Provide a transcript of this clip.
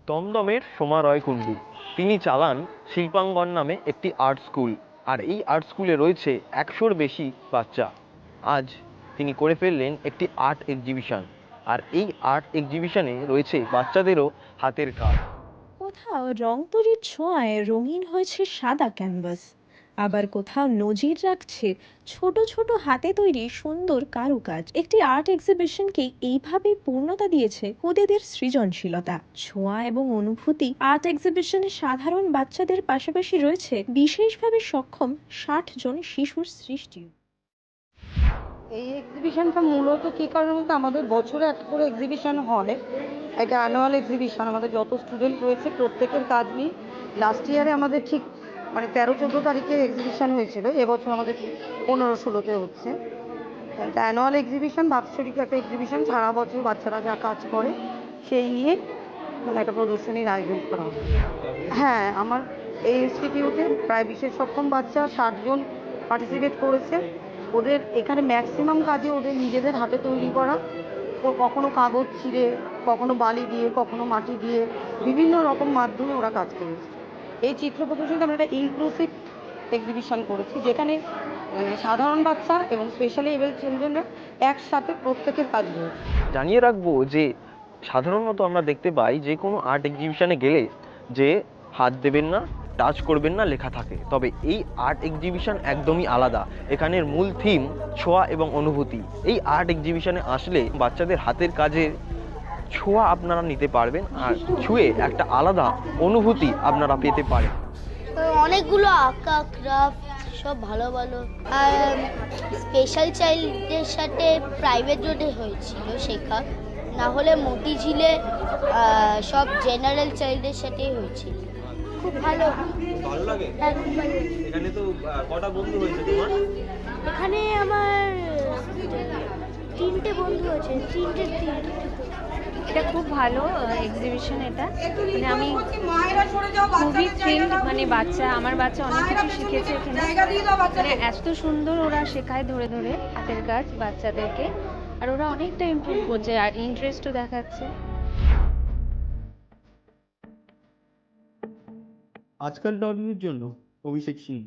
দমদমের সোমা রয় কুণ্ডু তিনি চালান শিল্পাঙ্গন নামে একটি আর্ট স্কুল। আর এই আর্ট স্কুলে রয়েছে 100-র বেশি বাচ্চা। আজ তিনি করে ফেললেন একটি আর্ট এক্সিবিশন। আর এই আর্ট এক্সিবিশনে রয়েছে বাচ্চাদেরও হাতের কাজ। কোথাও রং তুলির ছোঁয়ায় রঙিন হয়েছে সাদা ক্যানভাস, আবার কোথাও নজির রাখছে ছোট ছোট হাতে তৈরি সুন্দর কারুকাজ। একটি আর্ট এক্সিবিশনকে এইভাবেই পূর্ণতা দিয়েছে খুদেদের সৃজনশীলতা, ছোঁয়া এবং অনুভূতি। আর্ট এক্সিবিশনে সাধারণ বাচ্চাদের পাশাপাশি রয়েছে বিশেষভাবে সক্ষম 60 জন শিশুর সৃষ্টি। এই এক্সিবিশনটা মূলত কী কারণে বলতে আমাদের বছরে একটা করে এক্সিবিশন হয়। এটা অ্যানুয়াল এক্সিবিশন, আমাদের যত স্টুডেন্ট রয়েছে প্রত্যেকের কাজ নিয়ে। লাস্ট ইয়ারে আমাদের ঠিক 13-14 তারিখে এক্সিবিশন হয়েছিল, এবছর আমাদের 15-16-তে হচ্ছে। এটা অ্যানুয়াল এক্সিবিশন, বাৎসরিক একটা এক্সিবিশন, সারা বছর বাচ্চারা যা কাজ করে সেই নিয়ে একটা প্রদর্শনীর আয়োজন করা হয়। হ্যাঁ, আমার এই ইনস্টিটিউটে প্রায় বিশেষ সক্ষম বাচ্চা 60 জন পার্টিসিপেট করেছে। ওদের এখানে ম্যাক্সিমাম কাজই ওদের নিজেদের হাতে তৈরি করা। কখনো কাগজ ছিঁড়ে, কখনো বালি দিয়ে, কখনো মাটি দিয়ে, বিভিন্ন রকম মাধ্যমে ওরা কাজ করেছে। এই চিত্র প্রদর্শনীতে আমরা একটা ইনক্লুসিভ এক্সিবিশন করেছি, যেখানে সাধারণ বাচ্চা এবং স্পেশালি এবেল চিলড্রেনরা একসাথে প্রত্যেকের কাজ রয়েছে। জানিয়ে রাখবো যে সাধারণত আমরা দেখতে পাই যে কোনো আর্ট এক্সিবিশনে গেলে যে হাত দেবেন না, টাচ করবেন না লেখা থাকে। তবে এই আর্ট এক্সিবিশন একদমই আলাদা। এখানের মূল থিম ছোঁয়া এবং অনুভূতি। এই আর্ট এক্সিবিশনে আসলে বাচ্চাদের হাতের কাজের ছোঁয়া আপনারা নিতে পারবেন, আর ছুঁয়ে একটা আলাদা অনুভূতি আপনারা পেতে পারেন। অনেকগুলো আঁকা, ক্রাফট সব ভালো ভালো। আর স্পেশাল চাইল্ডদের সাথে প্রাইভেট রোডে হয়েছিল শেখা, না হলে মতিঝিলে সব জেনারেল চাইল্ডদের সাথেই হয়েছিল। খুব ভালো। ভালো লাগে। হ্যাঁ, খুব ভালো। এখানে তো কটা বন্ধু হয়েছে তোমার? এখানে আমার 3টে বন্ধু আছে, 3টে। এটা খুব ভালো এক্সিবিশন। এটা মানে আমি খুবই থ্রিল্ড, মানে আমার বাচ্চা অনেক কিছু শিখেছে এখানে। মানে এত সুন্দর ওরা শেখায় ধরে ধরে হাতের কাজ বাচ্চাদেরকে, আর ওরা অনেকটা ইমপ্রুভ করছে আর ইন্টারেস্টও দেখাচ্ছে। আজকাল ডলিউডের জন্য অভিষেক সিং।